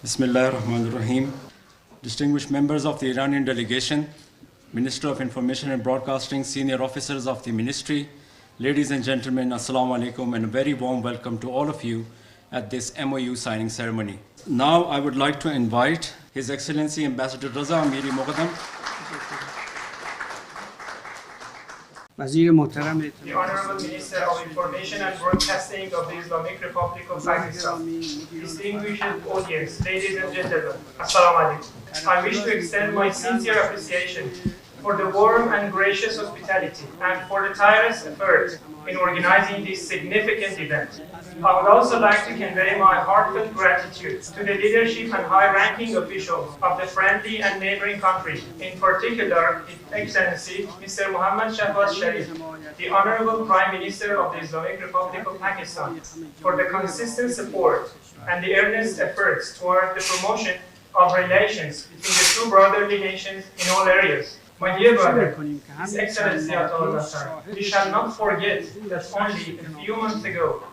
Bismillahirrahmanirrahim. Distinguished members of the Iranian delegation, Minister of Information and Broadcasting, senior officers of the ministry, ladies and gentlemen, Assalamu alaikum, and a very warm welcome to all of you at this MoU signing ceremony. Now I would like to invite His Excellency Ambassador Raza Amiri Muqaddam, The Honorable Minister of Information and Broadcasting of the Islamic Republic of Pakistan, distinguished audience, ladies and gentlemen, Assalamu alaikum. I wish to extend my sincere appreciation for the warm and gracious hospitality and for the tireless effort in organizing this significant event. I would also like to convey my heartfelt gratitude to the leadership and high-ranking officials of the friendly and neighboring countries, in particular His Excellency Mr. Muhammad Shahbaz Sharif, the Honorable Prime Minister of the Islamic Republic of Pakistan, for the consistent support and the earnest efforts toward the promotion of relations between the two brotherly nations in all areas. My dear brother, His Excellency Attaullah Tarar, we shall not forget that only a few months ago,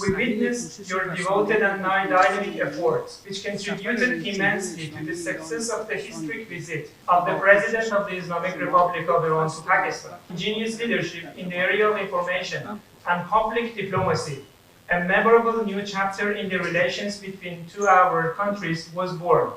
we witnessed your devoted and dynamic efforts, which contributed immensely to the success of the historic visit of the President of the Islamic Republic of Iran to Pakistan. Ingenious leadership in the area of information and public diplomacy, a memorable new chapter in the relations between our countries was born.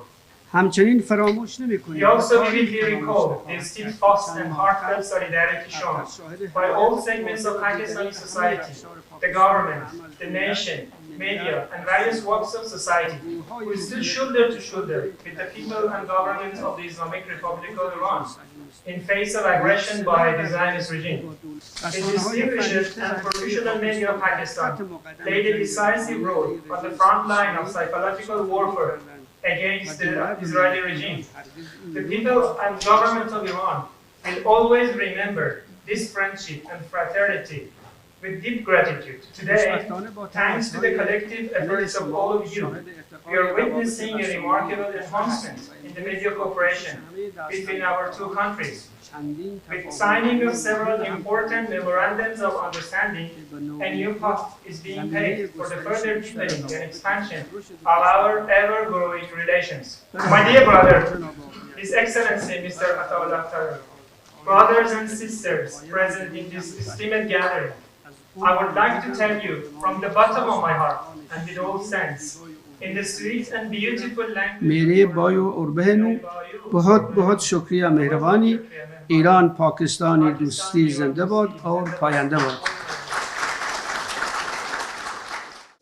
We also vividly recall the steadfast and heartfelt solidarity shown by all segments of Pakistani society, the government, the nation, media, and various walks of society, who stood shoulder to shoulder with the people and government of the Islamic Republic of Iran in face of aggression by the Zionist regime. The distinguished and professional media of Pakistan played a decisive role on the front line of psychological warfare against the Israeli regime. The people and government of Iran will always remember this friendship and fraternity with deep gratitude. Today, thanks to the collective efforts of all of you, we are witnessing a remarkable advancement in the media cooperation between our two countries. With signing of several important memorandums of understanding, a new path is being paved for the further deepening and expansion of our ever-growing relations. My dear brother, His Excellency Mr. Attaullah Tarar, brothers and sisters present in this esteemed gathering, I would like to tell you from the bottom of my heart and with all sense, in the sweet and beautiful language मेरे भाइयों और बहनों बहुत बहुत शुक्रिया मेहरबानी Iran Pakistani दोस्ती जिंदाबाद और पायंदाबाद.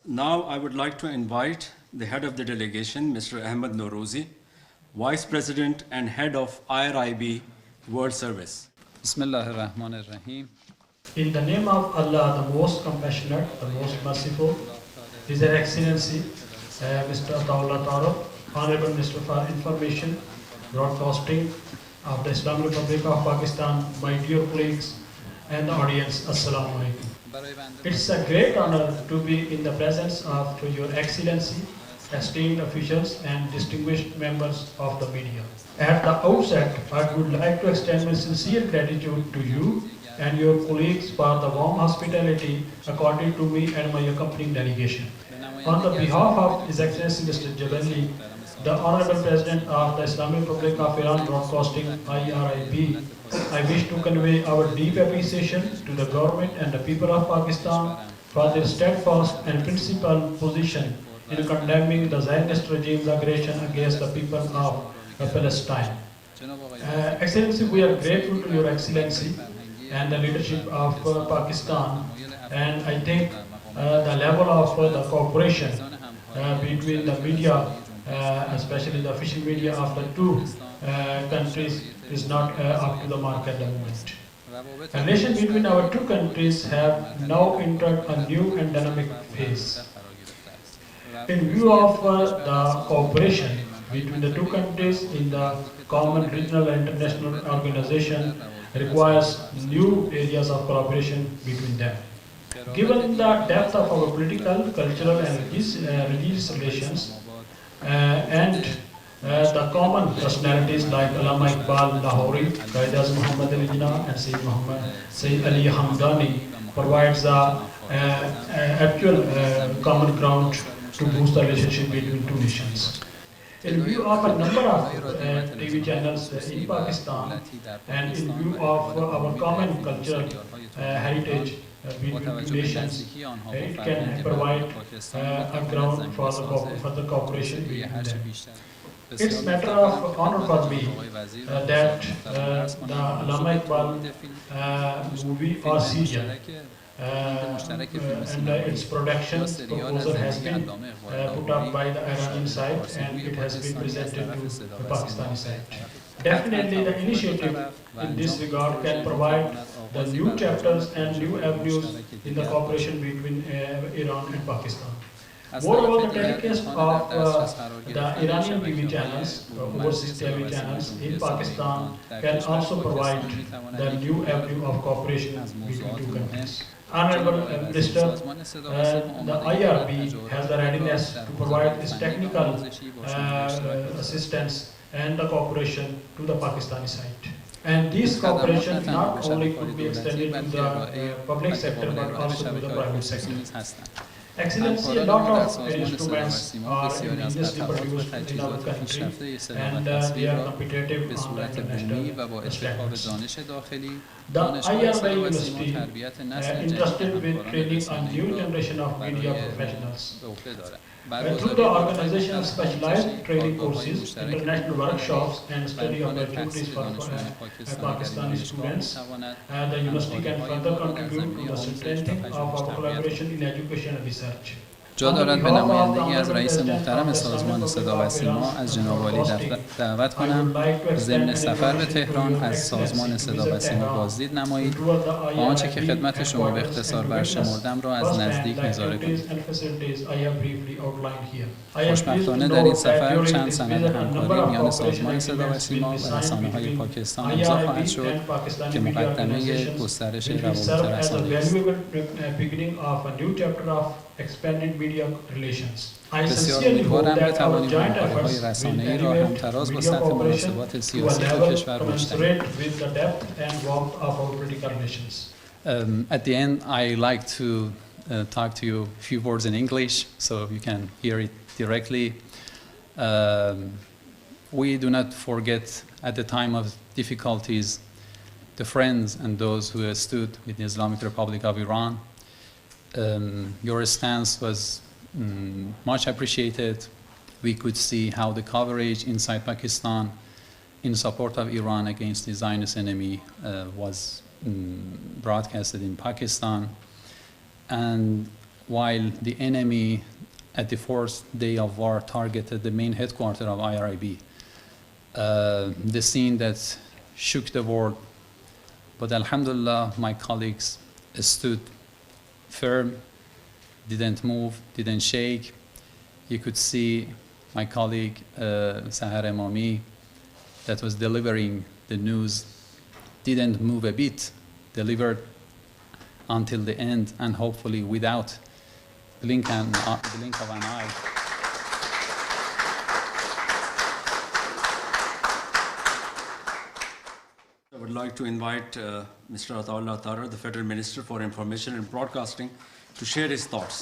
Now I would like to invite the head of the delegation, Mr. Ahmed Norozi, Vice President and Head of IRIB World Service. Bismillahirrahmanirrahim. In the name of Allah, the most compassionate, the most merciful, His Excellency Mr. Attaullah Tarar, Honorable Minister for Information, Broadcasting of the Islamic Republic of Pakistan, my dear colleagues and the audience, Assalamu alaikum. It's a great honor to be in the presence of Your Excellency, esteemed officials and distinguished members of the media. At the outset, I would like to extend my sincere gratitude to you and your colleagues for the warm hospitality accorded to me and my accompanying delegation. On the behalf of His Excellency Mr. Jabali, the Honorable President of the Islamic Republic of Iran Broadcasting IRIB, I wish to convey our deep appreciation to the government and the people of Pakistan for their steadfast and principled position in condemning the Zionist regime's aggression against the people of Palestine. Excellency, we are grateful to Your Excellency and the leadership of Pakistan, and I think the level of the cooperation between the media, especially the official media of the two countries, is not up to the mark at the moment. Relations between our two countries have now entered a new and dynamic phase. In view of the cooperation between the two countries in the common regional and international organization requires new areas of collaboration between them. Given the depth of our political, cultural and religious relations and the common personalities like Allama Iqbal Lahori, Qaid Muhammad Ali Jinnah and Sayyid Ali Hamdani provides the actual common ground to boost the relationship between two nations. In view of a number of TV channels in Pakistan and in view of our common cultural heritage between two nations, it can provide a ground for the cooperation between them. It's a matter of honor for me that the Allama Iqbal movie or serial and its production proposal has been put up by the Iranian side and it has been presented to the Pakistani side. Definitely the initiative in this regard can provide the new chapters and new avenues in the cooperation between Iran and Pakistan. Moreover, the telecast of the Iranian TV channels, overseas TV channels in Pakistan can also provide the new avenue of cooperation between two countries. Honorable Minister, the IRIB has the readiness to provide its technical assistance and the cooperation to the Pakistani side. And this cooperation not only could be extended to the public sector but also to the private sector. Excellency, a lot of instruments are indigenously produced in our country and they are competitive on the international standards. The IRIB University interested with training a new generation of media professionals. Through the organization of specialized training courses, international workshops and study opportunities for Pakistani students, the university can further contribute to the strengthening of our collaboration in education and research. جا دارد به نمایندگی از رئیس محترم سازمان صدا و سیما از جناب عالی دعوت کنم ضمن سفر به تهران از سازمان صدا و سیما بازدید نمایید و آنچه که خدمت شما به اختصار برشمردم را از نزدیک نظاره کنید. خوشبختانه در این سفر چند سند همکاری میان سازمان صدا و سیما و رسانه‌های پاکستان امضا خواهد شد که مقدمه گسترش روابط رسانه‌ای است. بسیار امیدوارم بتوانیم همکاری‌های رسانه‌ای را همتراز با سطح مناسبات سیاسی دو کشور مشترک At the end, I like to talk to you a few words in English so you can hear it directly. We do not forget at the time of difficulties the friends and those who stood with the Islamic Republic of Iran. Your stance was much appreciated. We could see how the coverage inside Pakistan in support of Iran against the Zionist enemy was broadcasted in Pakistan. And while the enemy at the fourth day of war targeted the main headquarters of IRIB, the scene that shook the world. But Alhamdulillah, my colleagues stood firm, didn't move, didn't shake. You could see my colleague Sahar Emami that was delivering the news didn't move a bit, delivered until the end and hopefully without blink of an eye. I would like to invite Mr. Attaullah Tarar, the Federal Minister for Information and Broadcasting, to share his thoughts.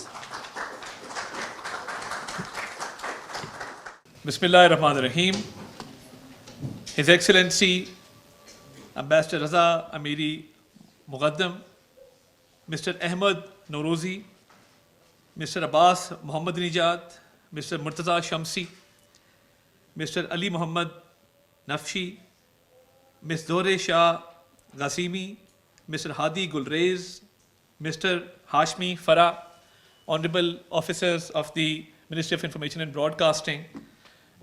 Bismillahir Rahmanir Rahim. His Excellency Ambassador Raza Amiri Muqaddam, Mr. Ahmed Norozi, Mr. Abbas Muhammad Nijad, Mr. Murtaza Shamsi, Mr. Ali Muhammad Nafshi, Ms. Dore Shah Ghasimi, Mr. Hadi Gulrez, Mr. Hashmi Farah, Honorable Officers of the Ministry of Information and Broadcasting.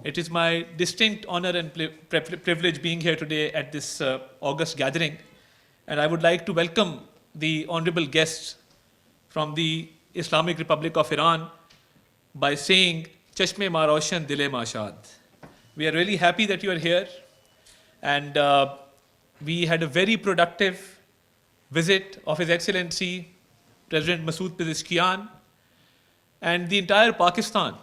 It is my distinct honor and privilege being here today at this August gathering. And I would like to welcome the honorable guests from the Islamic Republic of Iran by saying, Chashme Ma Roshan Dile Ma Shad. We are really happy that you are here. And we had a very productive visit of His Excellency President Masood Pezeshkian, and the entire Pakistan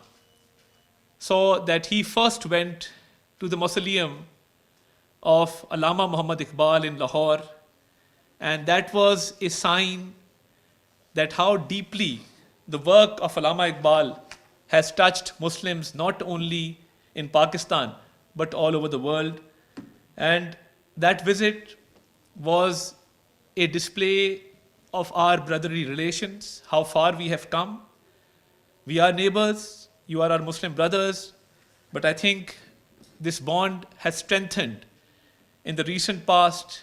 saw that he first went to the mausoleum of Allama Muhammad Iqbal in Lahore, and that was a sign that how deeply the work of Allama Iqbal has touched Muslims not only in Pakistan, but all over the world. And that visit was a display of our brotherly relations, how far we have come. We are neighbors, you are our Muslim brothers, but I think this bond has strengthened in the recent past,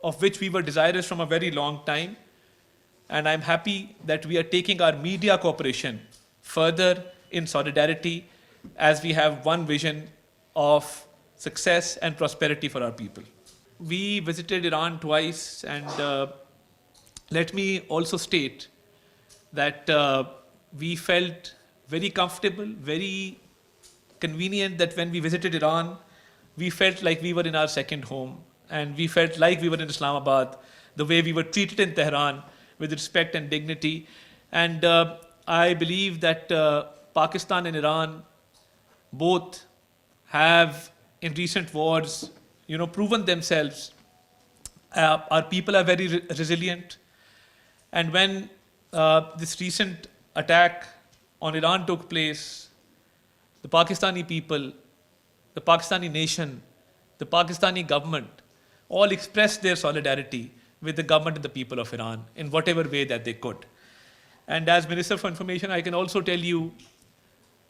of which we were desirous from a very long time. And I'm happy that we are taking our media cooperation further in solidarity as we have one vision of success and prosperity for our people. We visited Iran twice, and let me also state that we felt very comfortable, very convenient that when we visited Iran, we felt like we were in our second home, and we felt like we were in Islamabad, the way we were treated in Tehran with respect and dignity. And I believe that Pakistan and Iran both have, in recent wars, proven themselves. Our people are very resilient. And when this recent attack on Iran took place, the Pakistani people, the Pakistani nation, the Pakistani government all expressed their solidarity with the government and the people of Iran in whatever way that they could. And as Minister for Information, I can also tell you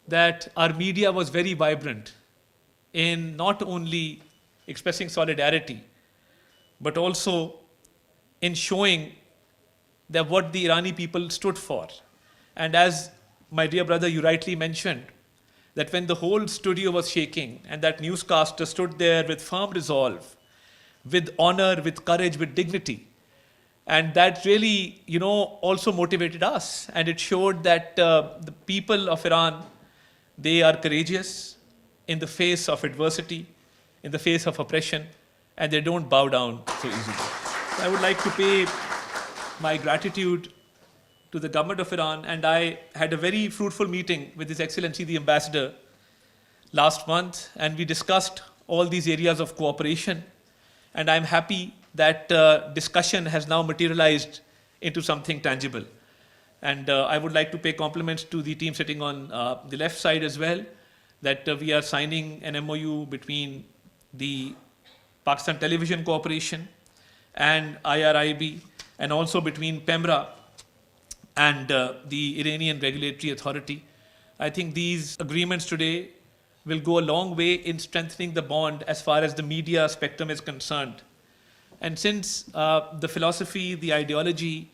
that our media was very vibrant in not only expressing solidarity, but also in showing that what the Irani people stood for. And as my dear brother, you rightly mentioned, that when the whole studio was shaking and that newscaster stood there with firm resolve, with honor, with courage, with dignity, and that really, also motivated us. And it showed that the people of Iran, they are courageous in the face of adversity, in the face of oppression, and they don't bow down so easily. I would like to pay my gratitude to the government of Iran, and I had a very fruitful meeting with His Excellency the Ambassador last month, and we discussed all these areas of cooperation, and I'm happy that discussion has now materialized into something tangible. And I would like to pay compliments to the team sitting on the left side as well, that we are signing an MoU between the Pakistan Television Corporation and IRIB, and also between PEMRA and the Iranian Regulatory Authority. I think these agreements today will go a long way in strengthening the bond as far as the media spectrum is concerned. And since the philosophy, the ideology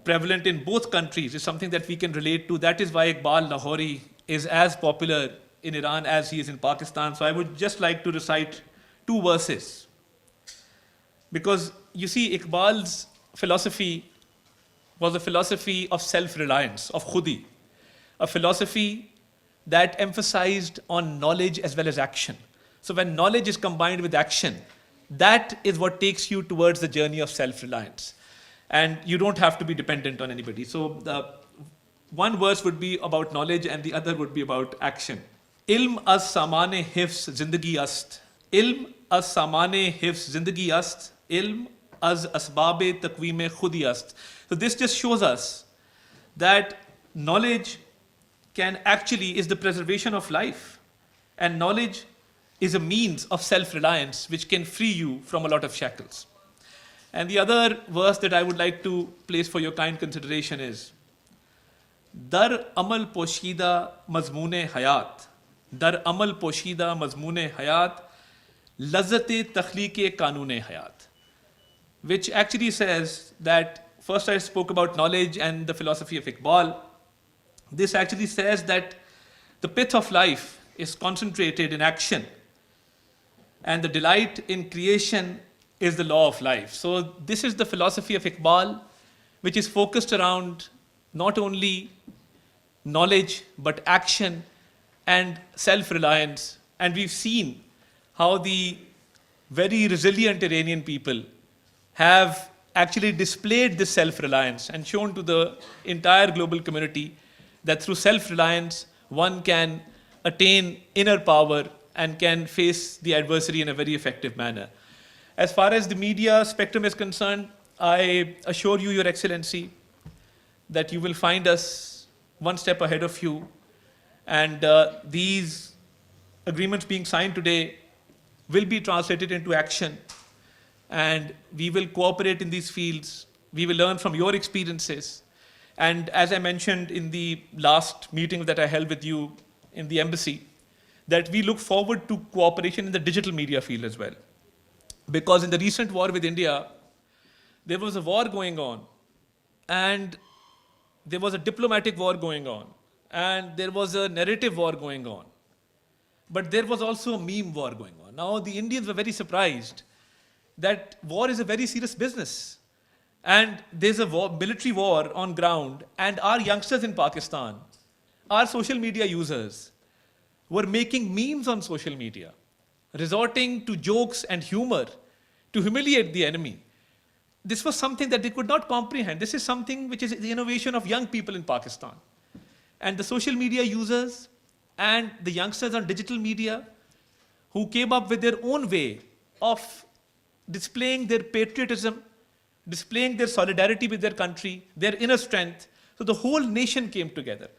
prevalent in both countries is something that we can relate to, that is why Iqbal Lahori is as popular in Iran as he is in Pakistan. So I would just like to recite 2 verses. Because you see, Iqbal's philosophy was a philosophy of self-reliance, of khudi, a philosophy that emphasized on knowledge as well as action. So when knowledge is combined with action, that is what takes you towards the journey of self-reliance. And you don't have to be dependent on anybody. So one verse would be about knowledge and the other would be about action. Ilm az samane hifz zindagi ast. Ilm az samane hifz zindagi ast. Ilm az asbabe taqweem khudi ast. So this just shows us that knowledge is the preservation of life. And knowledge is a means of self-reliance which can free you from a lot of shackles. And the other verse that I would like to place for your kind consideration is Dar amal poshida mazmoon hayat. Dar amal poshida mazmoon hayat. Lazzat-e takhliq-e kanun-e hayat. Which actually says that, first I spoke about knowledge and the philosophy of Iqbal. This actually says that the pith of life is concentrated in action, and the delight in creation is the law of life. So this is the philosophy of Iqbal, which is focused around not only knowledge, but action and self-reliance. And we've seen how the very resilient Iranian people have actually displayed this self-reliance and shown to the entire global community that through self-reliance, one can attain inner power and can face the adversary in a very effective manner. As far as the media spectrum is concerned, I assure you, Your Excellency, that you will find us one step ahead of you. And these agreements being signed today will be translated into action. And we will cooperate in these fields. We will learn from your experiences. And as I mentioned in the last meeting that I held with you in the embassy, that we look forward to cooperation in the digital media field as well. Because in the recent war with India, there was a war going on, and there was a diplomatic war going on, and there was a narrative war going on. But there was also a meme war going on. Now, the Indians were very surprised that war is a very serious business. And there's a military war on ground, and our youngsters in Pakistan, our social media users, were making memes on social media, resorting to jokes and humor to humiliate the enemy. This was something that they could not comprehend. This is something which is the innovation of young people in Pakistan. And the social media users and the youngsters on digital media who came up with their own way of displaying their patriotism, displaying their solidarity with their country, their inner strength. So the whole nation came together.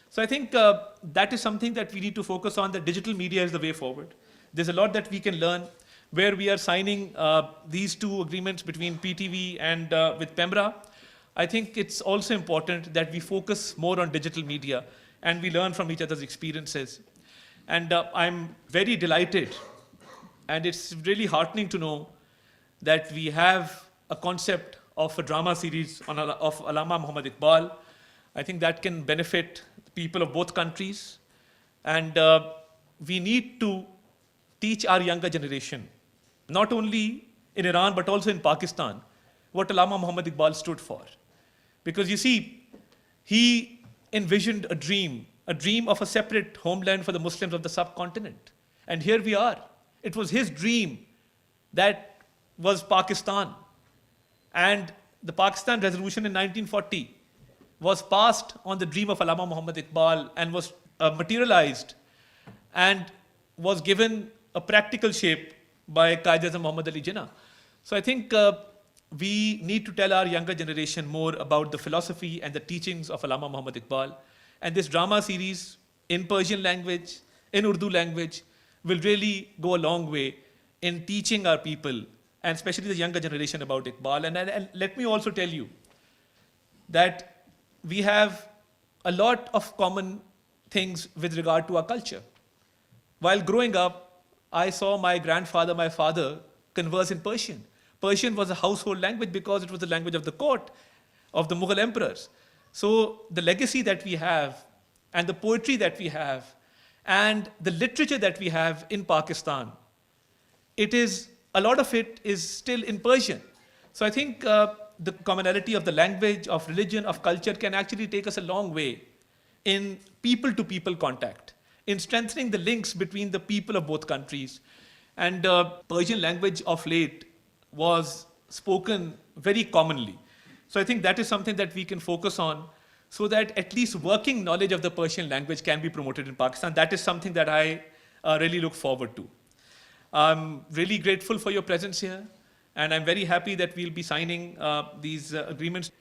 So I think that is something that we need to focus on, that digital media is the way forward. There's a lot that we can learn, where we are signing these two agreements between PTV and with PEMRA. I think it's also important that we focus more on digital media and we learn from each other's experiences. And I'm very delighted, and it's really heartening to know that we have a concept of a drama series of Allama Muhammad Iqbal. I think that can benefit the people of both countries. And we need to teach our younger generation, not only in Iran, but also in Pakistan, what Allama Muhammad Iqbal stood for. Because you see, he envisioned a dream of a separate homeland for the Muslims of the subcontinent. And here we are. It was his dream that was Pakistan. And the Pakistan resolution in 1940 was passed on the dream of Allama Muhammad Iqbal and was materialized and was given a practical shape by Qaid-e-Azam Muhammad Ali Jinnah. So I think we need to tell our younger generation more about the philosophy and the teachings of Allama Muhammad Iqbal. And this drama series in Persian language, in Urdu language, will really go a long way in teaching our people, and especially the younger generation, about Iqbal. And let me also tell you that we have a lot of common things with regard to our culture. While growing up, I saw my grandfather, my father, converse in Persian. Persian was a household language because it was the language of the court, of the Mughal emperors. So the legacy that we have, and the poetry that we have, and the literature that we have in Pakistan, a lot of it is still in Persian. So I think the commonality of the language, of religion, of culture can actually take us a long way in people-to-people contact, in strengthening the links between the people of both countries. And Persian language of late was spoken very commonly. So I think that is something that we can focus on, so that at least working knowledge of the Persian language can be promoted in Pakistan. That is something that I really look forward to. I'm really grateful for your presence here, and I'm very happy that we'll be signing these agreements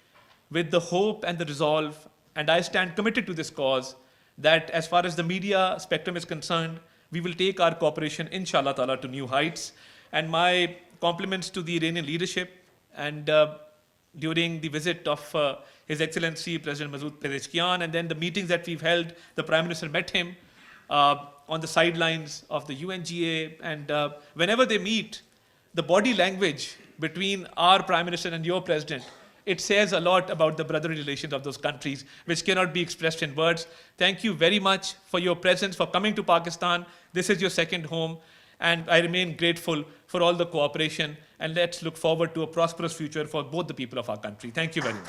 with the hope and the resolve, and I stand committed to this cause, that as far as the media spectrum is concerned, we will take our cooperation, inshallah ta'ala, to new heights. And my compliments to the Iranian leadership, and during the visit of His Excellency President Masoud Pezeshkian, and then the meetings that we've held, the Prime Minister met him on the sidelines of the UNGA, and whenever they meet, the body language between our Prime Minister and your President, it says a lot about the brotherly relations of those countries, which cannot be expressed in words. Thank you very much for your presence, for coming to Pakistan. This is your second home, and I remain grateful for all the cooperation, and let's look forward to a prosperous future for both the people of our country. Thank you very much.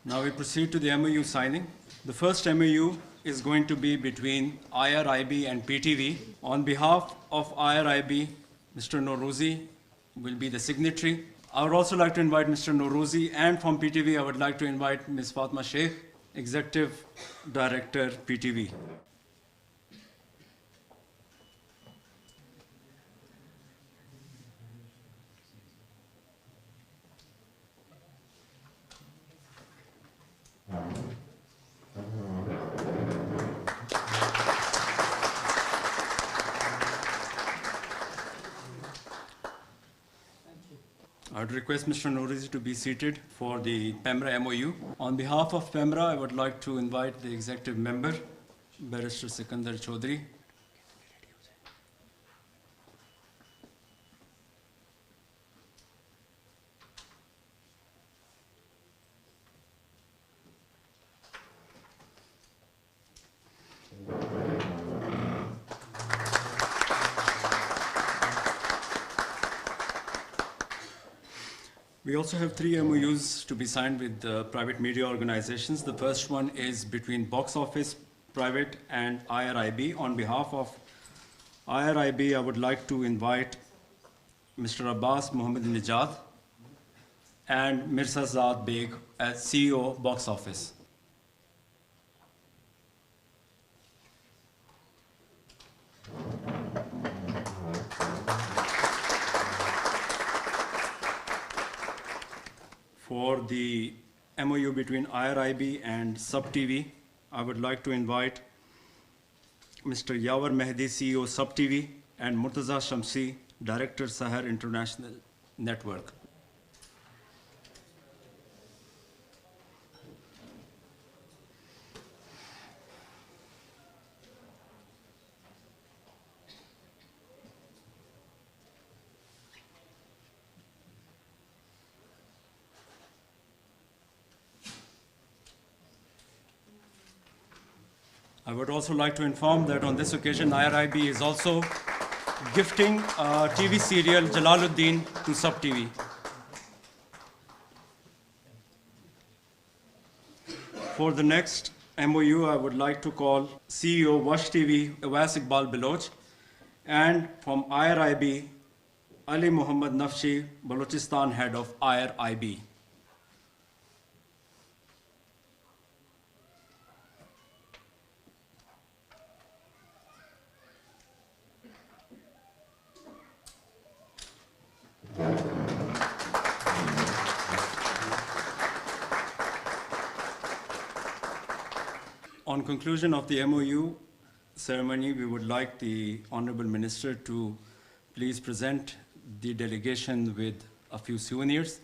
Now we proceed to the MoU signing. The first MoU is going to be between IRIB and PTV. On behalf of IRIB, Mr. Norouzi will be the signatory. I would also like to invite Mr. Norouzi, and from PTV, I would like to invite Ms. Fatma Sheikh, Executive Director, PTV. I'd request Mr. Nourizi to be seated for the PEMRA MoU. On behalf of PEMRA, I would like to invite the executive member, Barrister Sikandar Chaudhary. We also have 3 MOUs to be signed with private media organizations. The first one is between Box Office Private and IRIB. On behalf of IRIB, I would like to invite Mr. Abbas Mohammed Nijad and Mirza Zad Beg as CEO Box Office. For the MOU between IRIB and Sub TV, I would like to invite Mr. Yawar Mehdi, CEO Sub TV, and Murtaza Shamsi, Director Sahar International Network. I would also like to inform that on this occasion, IRIB is also gifting a TV serial Jalaluddin to Sub TV. For the next MOU, I would like to call CEO Wash TV, Awais Iqbal Baloch, and from IRIB, Ali Muhammad Nafshi, Balochistan head of IRIB. On conclusion of the MOU ceremony, we would like the Honorable Minister to please present the delegation with a few souvenirs.